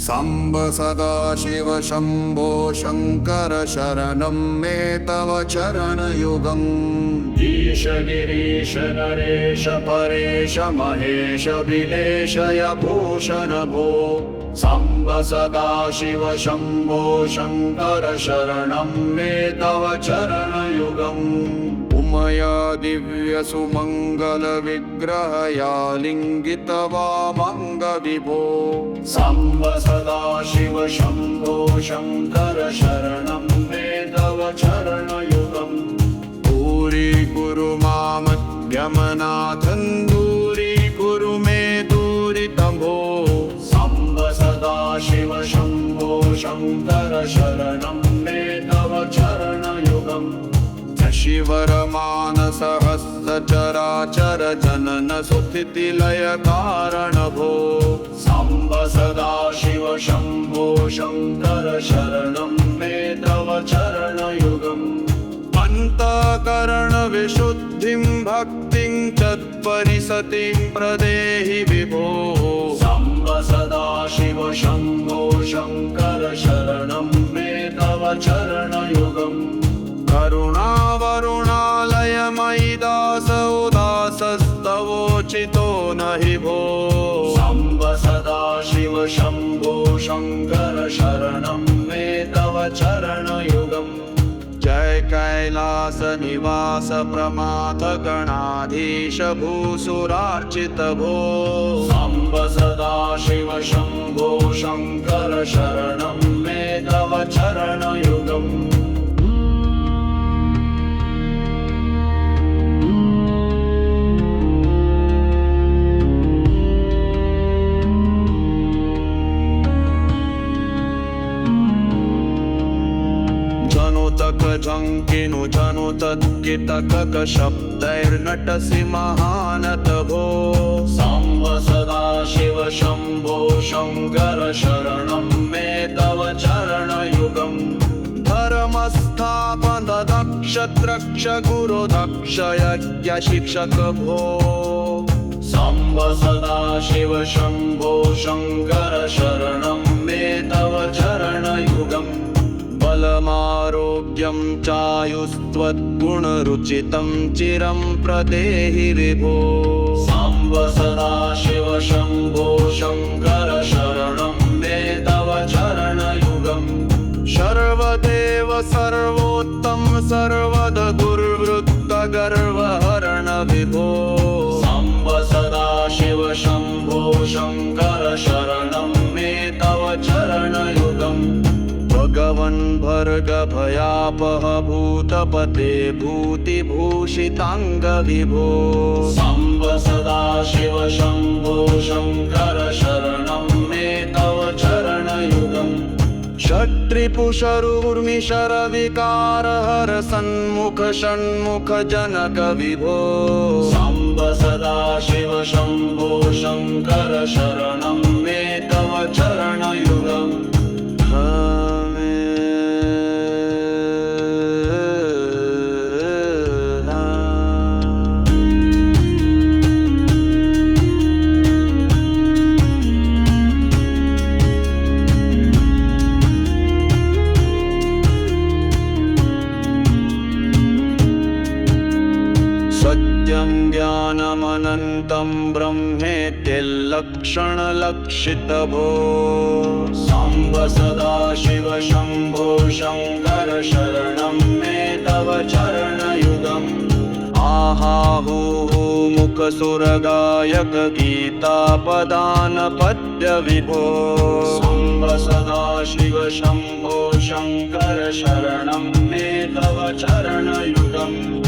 साम्ब सदाशिव शम्भो शङ्कर शरणं मे तव चरणयुगम्। ईश गिरीश नरेश परेश महेश विलेशय भूषण भो। साम्ब सदाशिव शम्भो शङ्कर शरणं मे तव चरणयुगम्। उमया दिव्य सुमङ्गल विग्रहया लिङ्गित वामङ्गविभो। साम्ब सदाशिव शम्भो शङ्कर शरणं मे तव चरणयुगम्। दूरीकुरु मामद्यमनाथं दूरीकुरु मे दूरितं भो। साम्ब सदाशिव शम्भो शङ्कर शरणं मे तव चरणयुगम्। शिवरमानसहस्रचराचर जनन सुस्थितिलय कारण भो। साम्ब सदाशिव शम्भो शङ्कर शरणं मे तव चरणयुगम्। अन्तःकरण विशुद्धिं भक्तिं च परिसतिं प्रदेहि विभो। साम्ब सदाशिव शम्भो शङ्कर शरणं मे तव चरणयुगम्। करुणावरुणालयमयि दास उदासस्तवोचितो नहि भो। साम्ब सदाशिव शम्भो शङ्कर शरणं मे तव चरणयुगम्। जय कैलास निवास प्रमाथ गणाधीश भूसुरार्चित भो। साम्ब सदाशिव शम्भो शङ्कर शरणं मे तव चरणयुगम्। झङ्किनु जनुतद्गितकक शब्दैर्नटसि महानत भो। साम्ब सदाशिव शम्भो शङ्कर शरणं मे तव चरणयुगम्। धर्मस्थापन दक्ष द्रक्ष गुरु दक्ष यज्ञ शिक्षक भो। साम्ब सदाशिव शम्भो शङ्कर शरणं मे तव चरणयुगम्। बलमारोग्यं चायुस्त्वद्गुणरुचितं चिरं प्रदेहि विभो। साम्ब सदाशिव शम्भो शङ्कर शरणं मे तव चरणयुगम्। सर्वदेव सर्वोत्तम सर्वद दुर्वृत्त गर्वहरण विभो। साम्ब सदाशिव शम्भो शङ्कर शरणं मे तव चरणयुगम्। भगवन् भर्ग भयापह भूतपते भूतिभूषिताङ्ग विभो। साम्ब सदाशिव शम्भो शङ्कर शरणं मे तव चरणयुगम्। षट्रिपुशरूर्मिशरविकार हर सन्मुख षण्मुख जनक विभो। साम्ब सदाशिव शम्भो शङ्कर शरणं मे तव चरणयुगम्। ज्ञानमनन्तं ब्रह्मेत्यल्लक्षणलक्षित भो। साम्ब सदाशिव शम्भो शङ्कर शरणं मे तव चरणयुगम्। आहाहुः मुखसुरगायक गीतापदान पद्य विभो। साम्ब सदाशिव शम्भो शङ्कर शरणं मे तव चरणयुगम्।